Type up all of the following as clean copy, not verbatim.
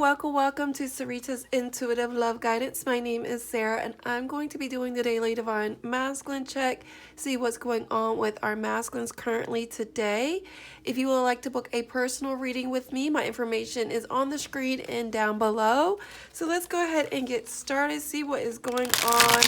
welcome to Sarita's Intuitive Love Guidance. My name is Sarah, and I'm going to be doing the Daily Divine Masculine Check, see what's going on with our masculines currently today. If you would like to book a personal reading with me, my information is on the screen and down below. So let's go ahead and get started, see what is going on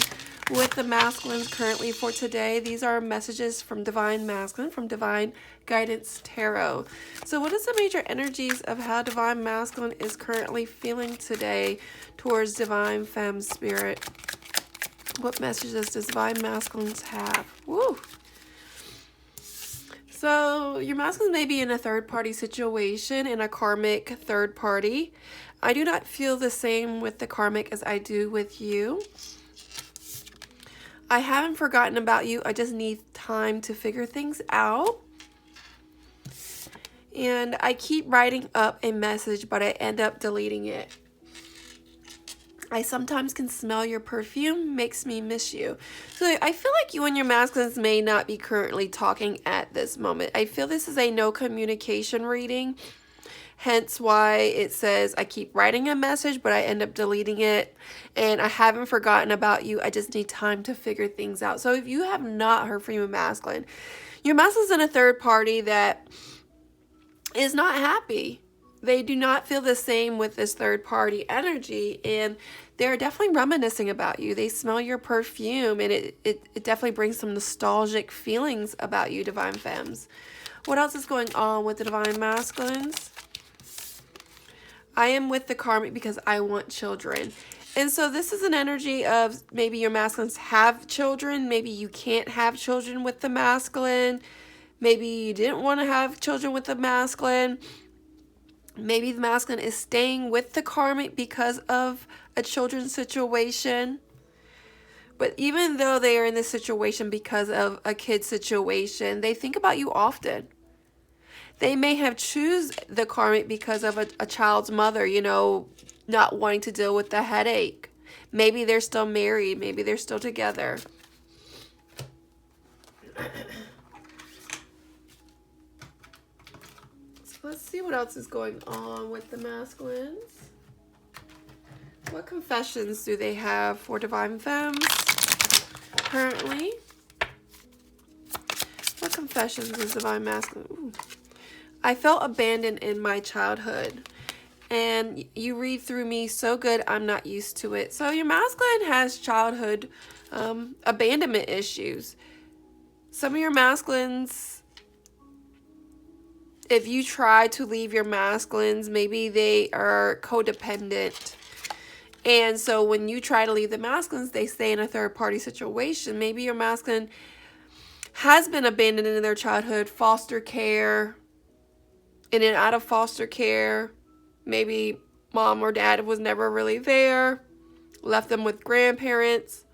with the masculines currently for today. These are messages from Divine Masculine, from Divine Guidance Tarot. So what is the major energies of how Divine Masculine is currently feeling today towards Divine Femme Spirit? What messages does Divine Masculines have? Woo! So your masculine may be in a third-party situation, in a karmic third party. I do not feel the same with the karmic as I do with you. I haven't forgotten about you. I just need time to figure things out. And I keep writing up a message, but I end up deleting it. I sometimes can smell your perfume, makes me miss you. So I feel like you and your masculines may not be currently talking at this moment. I feel this is a no communication reading. Hence why it says I keep writing a message, but I end up deleting it. And I haven't forgotten about you. I just need time to figure things out. So if you have not heard from your masculine's in a third party that is not happy. They do not feel the same with this third party energy. And they're definitely reminiscing about you. They smell your perfume. And it definitely brings some nostalgic feelings about you, Divine Femmes. What else is going on with the Divine Masculines? I am with the karmic because I want children. And so this is an energy of maybe your masculines have children. Maybe you can't have children with the masculine. Maybe you didn't want to have children with the masculine. Maybe the masculine is staying with the karmic because of a children's situation. But even though they are in this situation because of a kid situation, they think about you often. They may have choose the karmic because of a child's mother, you know, not wanting to deal with the headache. Maybe they're still married. Maybe they're still together. So let's see what else is going on with the masculines. What confessions do they have for Divine Femmes currently? What confessions is Divine Masculine? Ooh. I felt abandoned in my childhood, and you read through me so good, I'm not used to it. So your masculine has childhood abandonment issues. Some of your masculines, if you try to leave your masculines, maybe they are codependent. And so when you try to leave the masculines, they stay in a third party situation. Maybe your masculine has been abandoned in their childhood, foster care, in and out of foster care. Maybe mom or dad was never really there, left them with grandparents.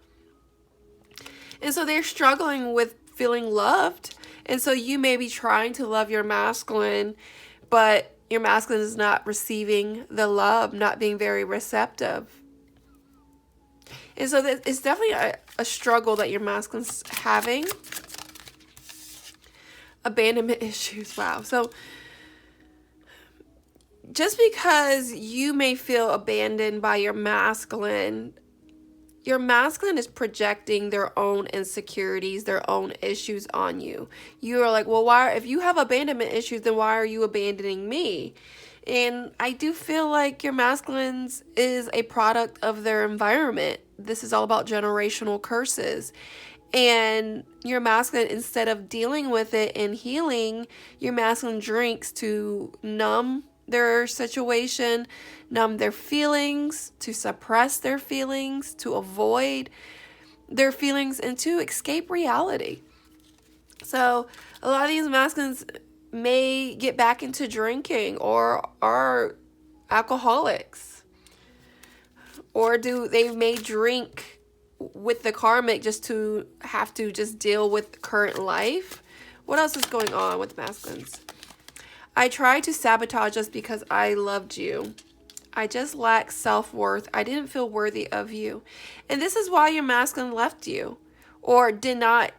And so they're struggling with feeling loved. And so you may be trying to love your masculine, but your masculine is not receiving the love, not being very receptive. And so it's definitely a struggle that your masculine's having. Abandonment issues, wow. So just because you may feel abandoned by your masculine is projecting their own insecurities, their own issues on you. You are like, well, why? If you have abandonment issues, then why are you abandoning me? And I do feel like your masculines is a product of their environment. This is all about generational curses. And your masculine, instead of dealing with it and healing, your masculine drinks to numb their situation, numb their feelings, to suppress their feelings, to avoid their feelings, and to escape reality. So a lot of these masculines may get back into drinking or are alcoholics, or they may drink with the karmic just to have to just deal with current life. What else is going on with masculines? I tried to sabotage us because I loved you. I just lack self-worth. I didn't feel worthy of you. And this is why your masculine left you or did not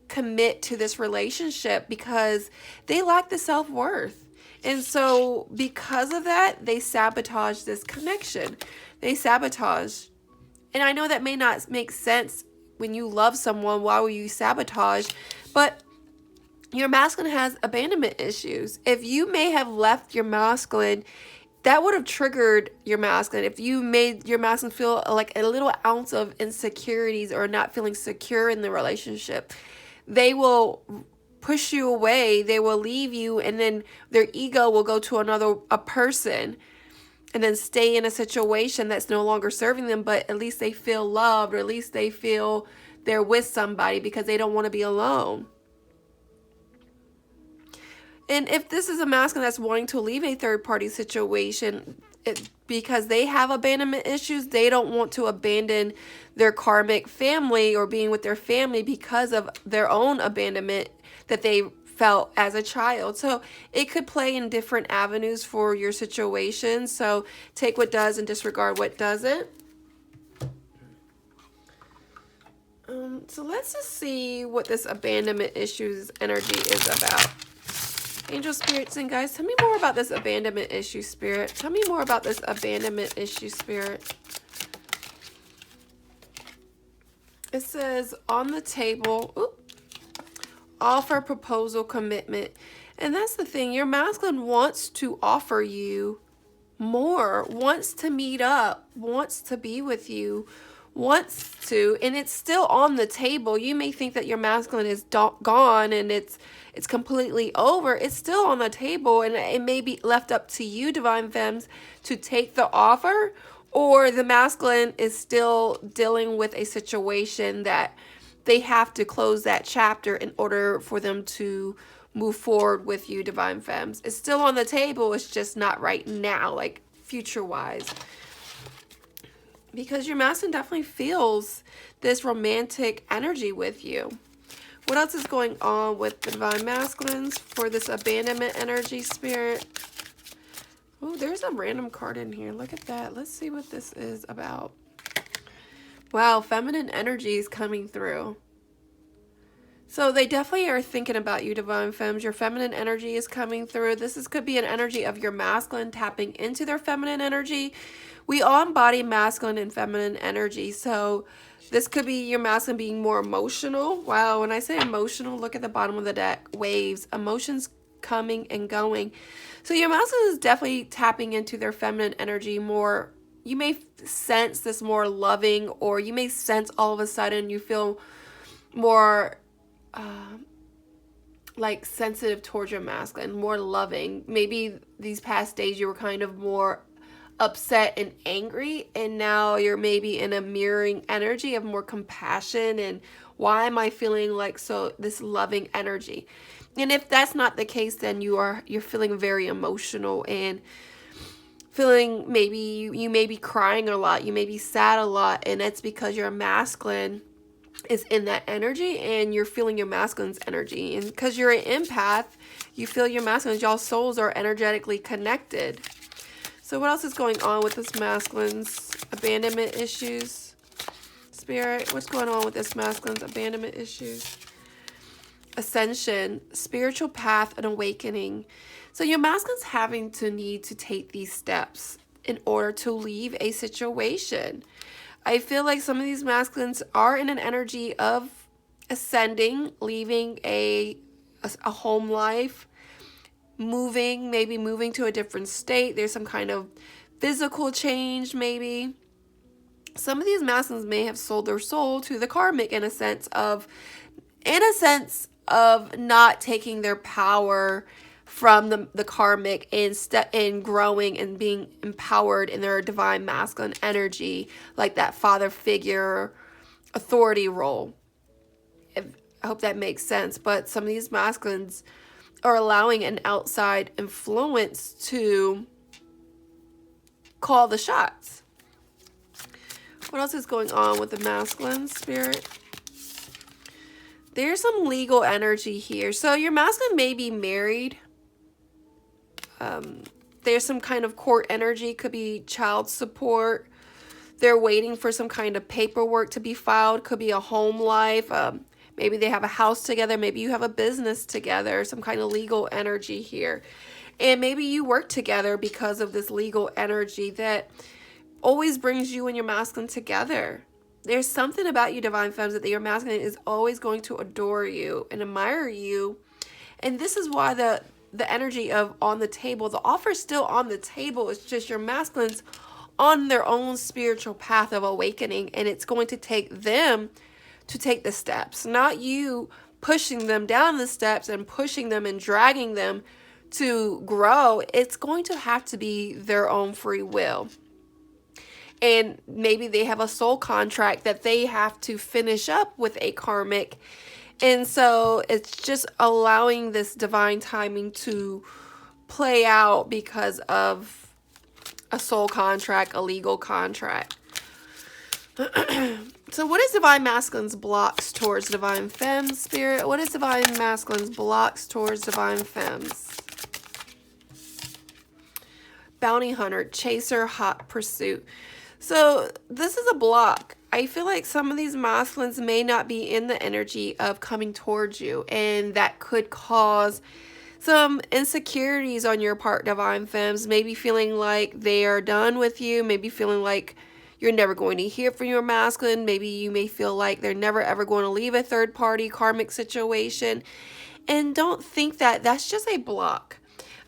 commit to this relationship, because they lack the self-worth. And so because of that, they sabotage this connection. They sabotage. And I know that may not make sense when you love someone. Why will you sabotage? But your masculine has abandonment issues. If you may have left your masculine, that would have triggered your masculine. If you made your masculine feel like a little ounce of insecurities or not feeling secure in the relationship, they will push you away. They will leave you, and then their ego will go to a person and then stay in a situation that's no longer serving them, but at least they feel loved, or at least they feel they're with somebody because they don't want to be alone. And if this is a masculine that's wanting to leave a third-party situation because they have abandonment issues, they don't want to abandon their karmic family or being with their family because of their own abandonment that they felt as a child. So it could play in different avenues for your situation. So take what does and disregard what doesn't. So let's just see what this abandonment issues energy is about. Angel spirits and guys, tell me more about this abandonment issue, spirit. Tell me more about this abandonment issue, spirit. It says on the table, offer, proposal, commitment. And that's the thing. Your masculine wants to offer you more, wants to meet up, wants to be with you, wants to, and it's still on the table. You may think that your masculine is gone and it's completely over. It's still on the table, and it may be left up to you, divine femmes, to take the offer, or the masculine is still dealing with a situation that they have to close that chapter in order for them to move forward with you, divine femmes. It's still on the table. It's just not right now, like future-wise. Because your masculine definitely feels this romantic energy with you. What else is going on with the divine masculines for this abandonment energy, spirit? Oh, there's a random card in here. Look at that. Let's see what this is about. Wow, feminine energy is coming through. So they definitely are thinking about you, divine femmes. Your feminine energy is coming through. Could be an energy of your masculine tapping into their feminine energy. We all embody masculine and feminine energy. So this could be your masculine being more emotional. Wow, when I say emotional, look at the bottom of the deck. Waves, emotions coming and going. So your masculine is definitely tapping into their feminine energy more. You may sense this more loving, or you may sense all of a sudden you feel more like sensitive towards your masculine, more loving. Maybe these past days you were kind of more upset and angry, and now you're maybe in a mirroring energy of more compassion and why am I feeling like so this loving energy. And if that's not the case, then you're feeling very emotional and feeling, maybe you may be crying a lot, you may be sad a lot, and that's because your masculine is in that energy and you're feeling your masculine's energy. And because you're an empath, you feel your masculine. Y'all souls are energetically connected. So what else is going on with this masculine's abandonment issues? Spirit, what's going on with this masculine's abandonment issues? Ascension, spiritual path, and awakening. So your masculine's having to need to take these steps in order to leave a situation. I feel like some of these masculines are in an energy of ascending, leaving a home life, maybe moving to a different state. There's some kind of physical change, maybe. Some of these masculines may have sold their soul to the karmic in a sense of not taking their power from the karmic and growing and being empowered in their divine masculine energy, like that father figure authority role. I hope that makes sense. But some of these masculines are allowing an outside influence to call the shots. What else is going on with the masculine, spirit? There's some legal energy here. So your masculine may be married. There's some kind of court energy. Could be child support. They're waiting for some kind of paperwork to be filed. Could be a home life. Maybe they have a house together. Maybe you have a business together. Some kind of legal energy here. And maybe you work together because of this legal energy that always brings you and your masculine together. There's something about you, divine femmes, that your masculine is always going to adore you and admire you. And this is why the energy of on the table, the offer is still on the table. It's just your masculines on their own spiritual path of awakening, and it's going to take them to take the steps, not you pushing them down the steps and pushing them and dragging them to grow. It's going to have to be their own free will. And maybe they have a soul contract that they have to finish up with a karmic. And so it's just allowing this divine timing to play out because of a soul contract, a legal contract. So what is divine masculine's blocks towards divine femmes, spirit? What is divine masculine's blocks towards divine femmes? Bounty hunter, chaser, hot pursuit. So this is a block. I feel like some of these masculines may not be in the energy of coming towards you, and that could cause some insecurities on your part, divine femmes. Maybe feeling like they are done with you, maybe feeling like you're never going to hear from your masculine. Maybe you may feel like they're never ever going to leave a third party karmic situation. And don't think that that's just a block.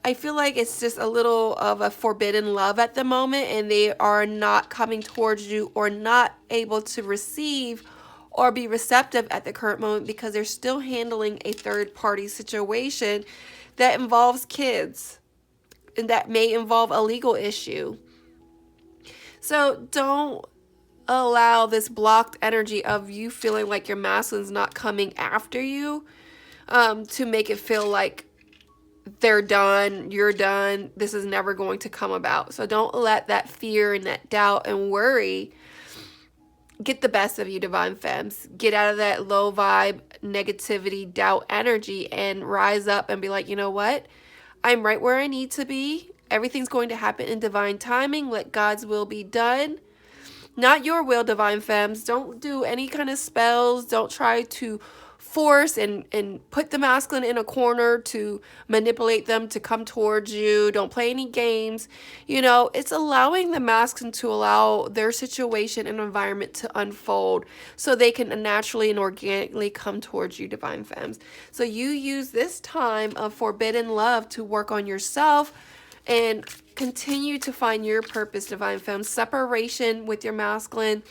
I feel like it's just a little of a forbidden love at the moment, and they are not coming towards you or not able to receive or be receptive at the current moment because they're still handling a third party situation that involves kids and that may involve a legal issue. So don't allow this blocked energy of you feeling like your masculine's not coming after you to make it feel like they're done, you're done, this is never going to come about. So don't let that fear and that doubt and worry get the best of you, divine femmes. Get out of that low vibe, negativity, doubt energy and rise up and be like, you know what? I'm right where I need to be. Everything's going to happen in divine timing. Let God's will be done. Not your will, divine femmes. Don't do any kind of spells. Don't try to force and put the masculine in a corner to manipulate them to come towards you. Don't play any games. You know, it's allowing the masculine to allow their situation and environment to unfold so they can naturally and organically come towards you, divine femmes. So you use this time of forbidden love to work on yourself and continue to find your purpose, divine femmes. Separation with your masculine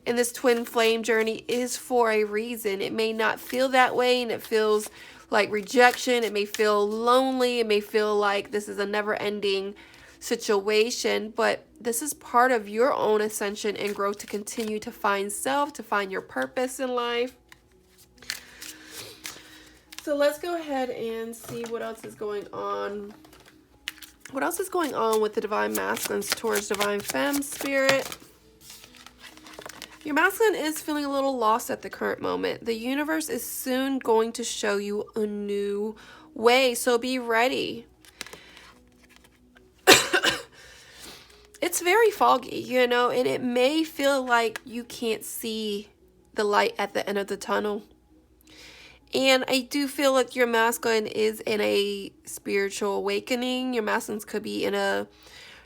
in this twin flame journey is for a reason. It may not feel that way, and it feels like rejection. It may feel lonely. It may feel like this is a never-ending situation, but this is part of your own ascension and growth to continue to find self, to find your purpose in life. So let's go ahead and see what else is going on. What else is going on with the divine masculines towards divine femmes, spirit? Your masculine is feeling a little lost at the current moment. The universe is soon going to show you a new way, so be ready. It's very foggy, you know, and it may feel like you can't see the light at the end of the tunnel. And I do feel like your masculine is in a spiritual awakening. Your masculines could be in a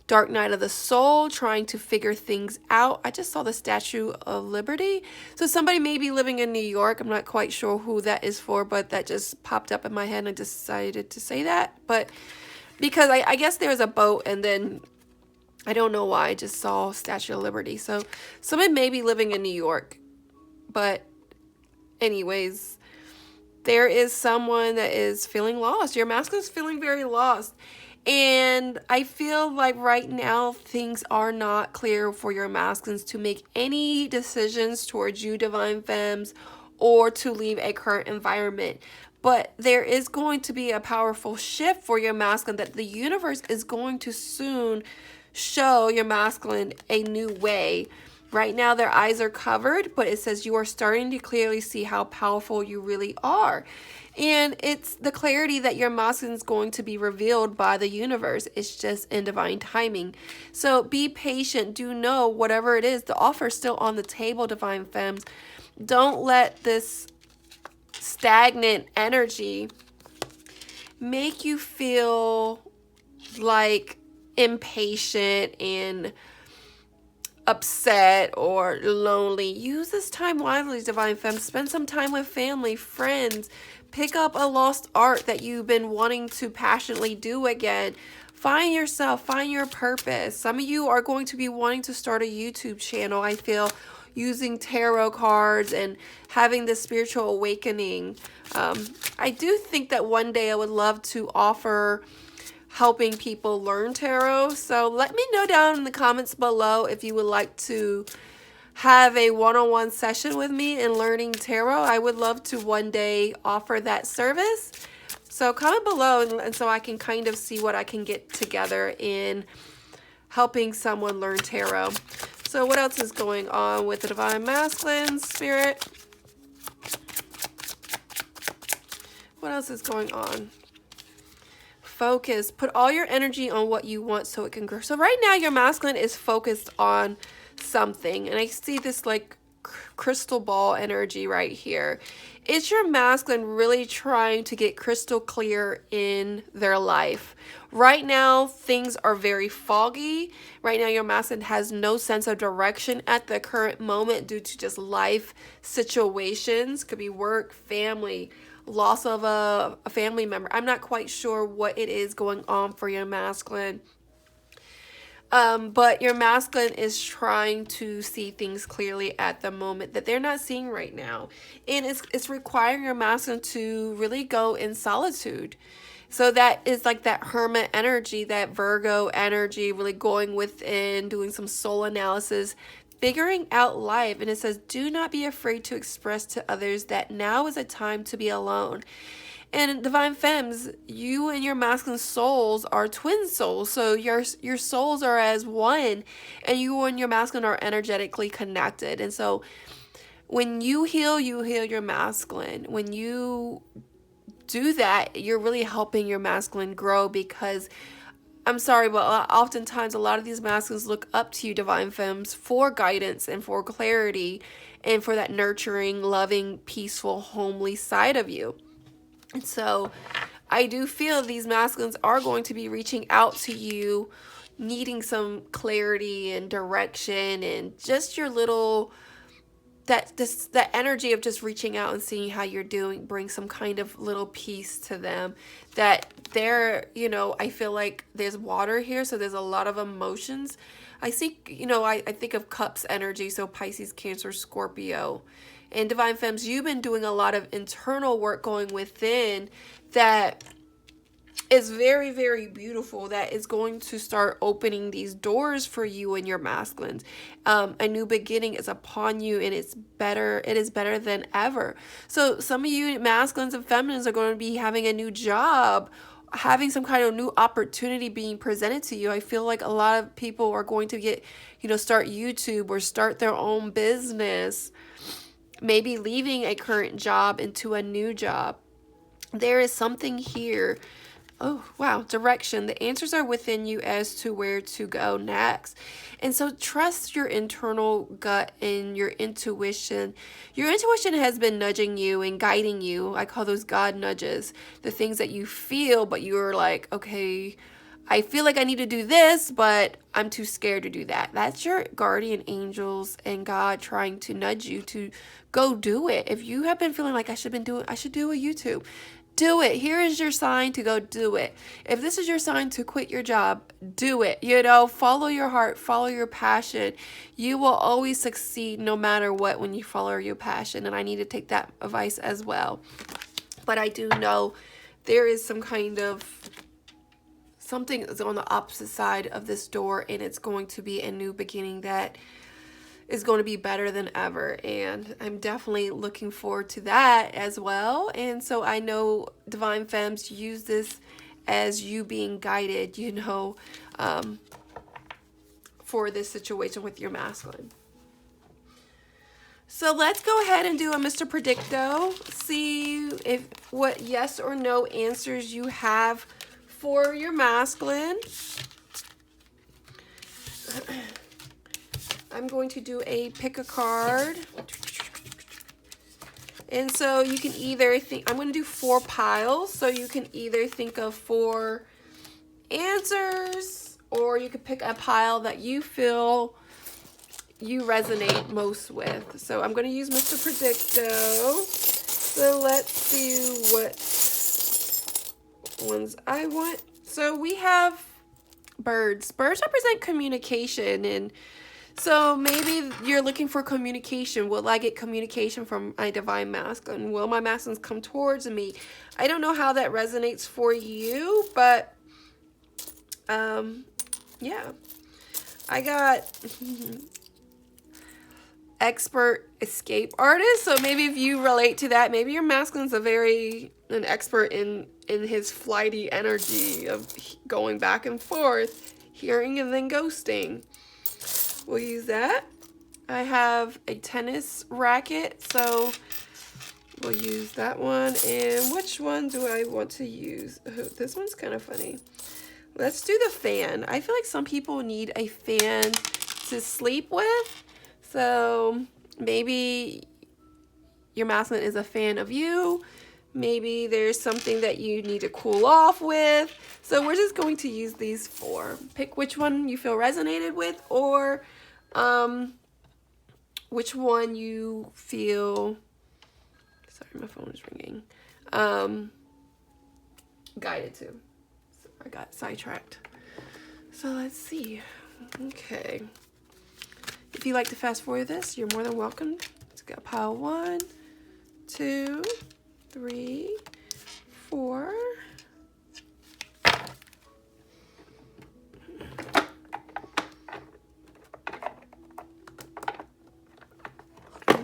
dark night of the soul, trying to figure things out. I just saw the Statue of Liberty. So somebody may be living in New York. I'm not quite sure who that is for, but that just popped up in my head and I decided to say that. But because I guess there was a boat, and then I don't know why I just saw Statue of Liberty. So somebody may be living in New York. But anyways, there is someone that is feeling lost. Your masculine is feeling very lost. And I feel like right now things are not clear for your masculines to make any decisions towards you, divine femmes, or to leave a current environment. But there is going to be a powerful shift for your masculine that the universe is going to soon show your masculine a new way. Right now their eyes are covered, but it says you are starting to clearly see how powerful you really are. And it's the clarity that your masculine is going to be revealed by the universe. It's just in divine timing. So be patient. Do know whatever it is, the offer is still on the table, divine femmes. Don't let this stagnant energy make you feel like impatient and upset or lonely, use this time wisely, Divine Femme. Spend some time with family, friends. Pick up a lost art that you've been wanting to passionately do again. Find yourself, find your purpose. Some of you are going to be wanting to start a YouTube channel, I feel, using tarot cards and having this spiritual awakening. I do think that one day I would love to offer helping people learn tarot. So let me know down in the comments below if you would like to have a one-on-one session with me in learning tarot. I would love to one day offer that service. So comment below and so I can kind of see what I can get together in helping someone learn tarot. So what else is going on with the Divine Masculine Spirit? What else is going on? Focus. Put all your energy on what you want so it can grow. So right now your masculine is focused on something. And I see this like crystal ball energy right here. Is your masculine really trying to get crystal clear in their life? Right now, things are very foggy. Right now, your masculine has no sense of direction at the current moment due to just life situations. Could be work, family, loss of a family member. I'm not quite sure what it is going on for your masculine. But your masculine is trying to see things clearly at the moment that they're not seeing right now. And it's requiring your masculine to really go in solitude. So that is like that hermit energy, that Virgo energy, really going within, doing some soul analysis, figuring out life. And it says, do not be afraid to express to others that now is a time to be alone. And Divine Femmes, you and your masculine souls are twin souls. So your souls are as one, and you and your masculine are energetically connected. And so when you heal your masculine. When you do that, you're really helping your masculine grow, because I'm sorry, but oftentimes a lot of these masculines look up to you, Divine Femmes, for guidance and for clarity and for that nurturing, loving, peaceful, homely side of you. And so I do feel these masculines are going to be reaching out to you, needing some clarity and direction, and just your little, that energy of just reaching out and seeing how you're doing, bring some kind of little peace to them. That they're, you know, I feel like there's water here, so there's a lot of emotions. I see, you know, I think of cups energy, so Pisces, Cancer, Scorpio. And Divine Femmes, you've been doing a lot of internal work going within that is very, very beautiful, that is going to start opening these doors for you and your masculines. A new beginning is upon you, and it is better than ever. So some of you masculines and feminines are going to be having a new job, having some kind of new opportunity being presented to you. I feel like a lot of people are going to get, you know, start YouTube or start their own business. Maybe leaving a current job into a new job. There is something here. Oh, wow. Direction. The answers are within you as to where to go next. And so trust your internal gut and your intuition. Your intuition has been nudging you and guiding you. I call those God nudges. The things that you feel, but you're like, okay, I feel like I need to do this, but I'm too scared to do that. That's your guardian angels and God trying to nudge you to go do it. If you have been feeling like I should do a YouTube, do it. Here is your sign to go do it. If this is your sign to quit your job, do it. You know, follow your heart, follow your passion. You will always succeed no matter what when you follow your passion. And I need to take that advice as well. But I do know there is some kind of something that's on the opposite side of this door, and it's going to be a new beginning that is going to be better than ever. And I'm definitely looking forward to that as well. And so I know Divine Femmes, use this as you being guided, you know, for this situation with your masculine. So let's go ahead and do a Mr. Predicto. See if what yes or no answers you have for your masculine. I'm going to do a pick a card. And so you can either think, I'm going to do 4 piles. So you can either think of 4 answers, or you could pick a pile that you feel you resonate most with. So I'm going to use Mr. Predicto. So let's see what ones I want. So we have birds. Birds represent communication, and so maybe you're looking for communication. Will I get communication from my divine masculine? Will my masculines come towards me? I don't know how that resonates for you, but yeah. I got expert escape artist. So maybe if you relate to that, maybe your masculine's an expert in his flighty energy of going back and forth, hearing and then ghosting. We'll use that. I have a tennis racket, so we'll use that one. And which one do I want to use? Oh, this one's kind of funny. Let's do the fan. I feel like some people need a fan to sleep with. So maybe your masculine is a fan of you. Maybe there's something that you need to cool off with. So we're just going to use these four. Pick which one you feel resonated with, or which one you feel, sorry, my phone is ringing, guided to. So I got sidetracked. So let's see. Okay. If you like to fast forward this, you're more than welcome. Let's go pile 1, 2, 3, 4.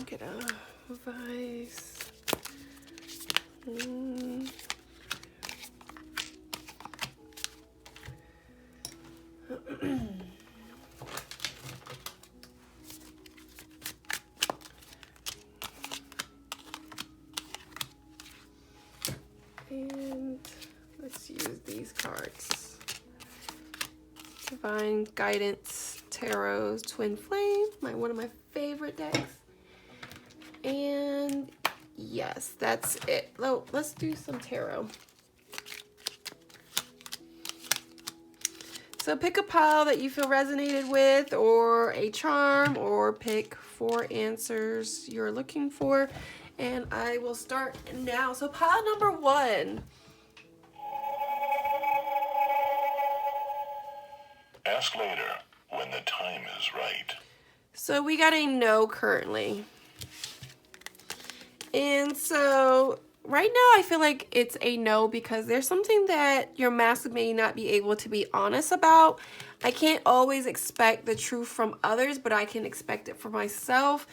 Get a vice. And let's use these cards. Divine Guidance Tarot's Twin Flame, one of my favorite decks. And yes, that's it. Oh, let's do some tarot. So pick a pile that you feel resonated with, or a charm, or pick 4 answers you're looking for. And I will start now. So pile number 1. Ask later when the time is right. So we got a no currently. And so right now I feel like it's a no because there's something that your masculine may not be able to be honest about. I can't always expect the truth from others, but I can expect it for myself.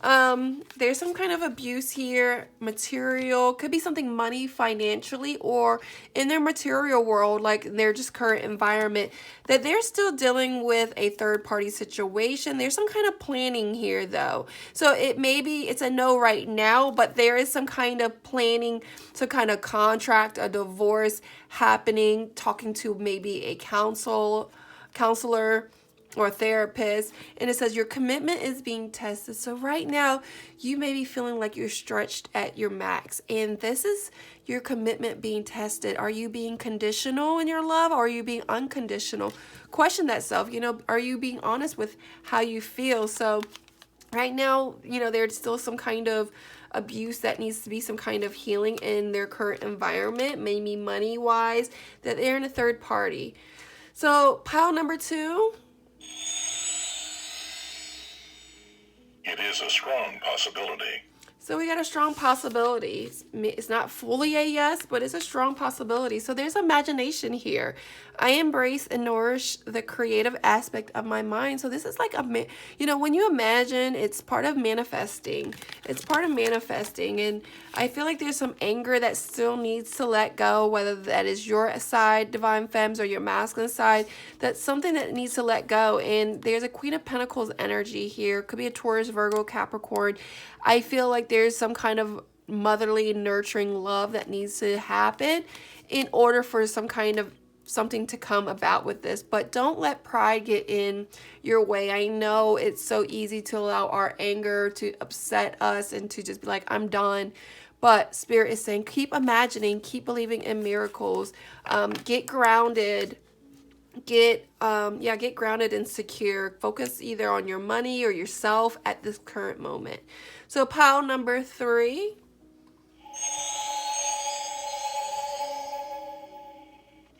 There's some kind of abuse here, material, could be something money, financially, or in their material world, like their just current environment, that they're still dealing with a third-party situation. There's some kind of planning here, though. So it's a no right now, but there is some kind of planning, some kind of contract, a divorce happening, talking to maybe a counselor or a therapist, and it says your commitment is being tested. So right now you may be feeling like you're stretched at your max, and this is your commitment being tested. Are you being conditional in your love, or are you being unconditional? Question that self. Are you being honest with how you feel? So right now, there's still some kind of abuse that needs to be some kind of healing in their current environment, maybe money wise, that they're in a third party. So pile number 2. It is a strong possibility. So we got a strong possibility. It's not fully a yes, but it's a strong possibility. So there's imagination here. I embrace and nourish the creative aspect of my mind. So this is like when you imagine, it's part of manifesting. It's part of manifesting. And I feel like there's some anger that still needs to let go, whether that is your side, Divine Femmes, or your masculine side. That's something that needs to let go. And there's a Queen of Pentacles energy here. Could be a Taurus, Virgo, Capricorn. I feel like there's some kind of motherly, nurturing love that needs to happen in order for something to come about with this. But don't let pride get in your way. I know it's so easy to allow our anger to upset us and to just be like, I'm done. But Spirit is saying, keep imagining, keep believing in miracles, get grounded, get get grounded and secure. Focus either on your money or yourself at this current moment. So pile number 3.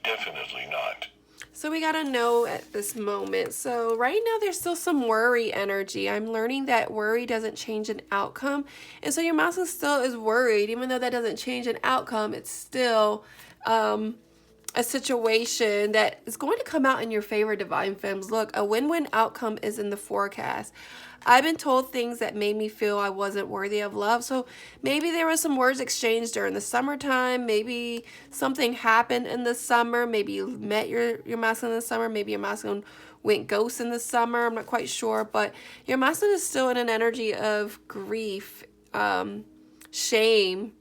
Definitely not. So we got to know at this moment. So right now there's still some worry energy. I'm learning that worry doesn't change an outcome. And so your masculine still is worried. Even though that doesn't change an outcome, it's still a situation that is going to come out in your favor, Divine Femmes. Look, a win-win outcome is in the forecast. I've been told things that made me feel I wasn't worthy of love. So maybe there was some words exchanged during the summertime. Maybe something happened in the summer. Maybe you met your masculine in the summer. Maybe your masculine went ghost in the summer. I'm not quite sure. But your masculine is still in an energy of grief, shame,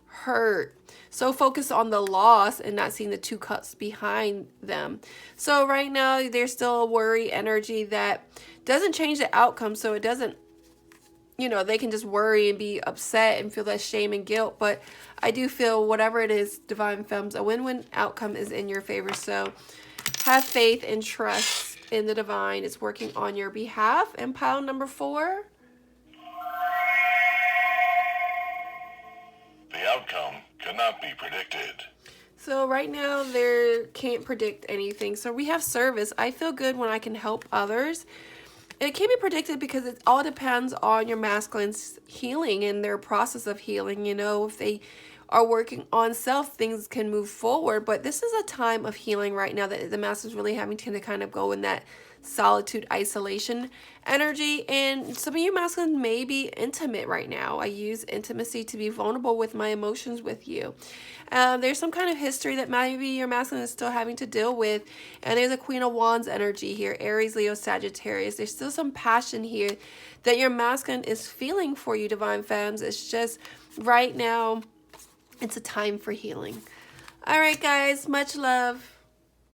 hurt. So focused on the loss and not seeing the 2 cups behind them. So right now there's still a worry energy that doesn't change the outcome. So it doesn't, they can just worry and be upset and feel that shame and guilt. But I do feel whatever it is, Divine Femmes, a win-win outcome is in your favor. So have faith and trust in the divine. It's working on your behalf. And pile number 4. The outcome cannot be predicted. So right now, there can't predict anything. So we have service. I feel good when I can help others. It can't be predicted because it all depends on your masculine's healing and their process of healing. If they are working on self, things can move forward. But this is a time of healing right now that the masculine's really having to kind of go in that solitude, isolation energy. And some of you masculine may be intimate right now. I use intimacy to be vulnerable with my emotions with you. There's some kind of history that maybe your masculine is still having to deal with. And there's a Queen of Wands energy here, Aries, Leo, Sagittarius. There's still some passion here that your masculine is feeling for you, Divine Femmes. It's just right now, it's a time for healing. All right, guys, much love.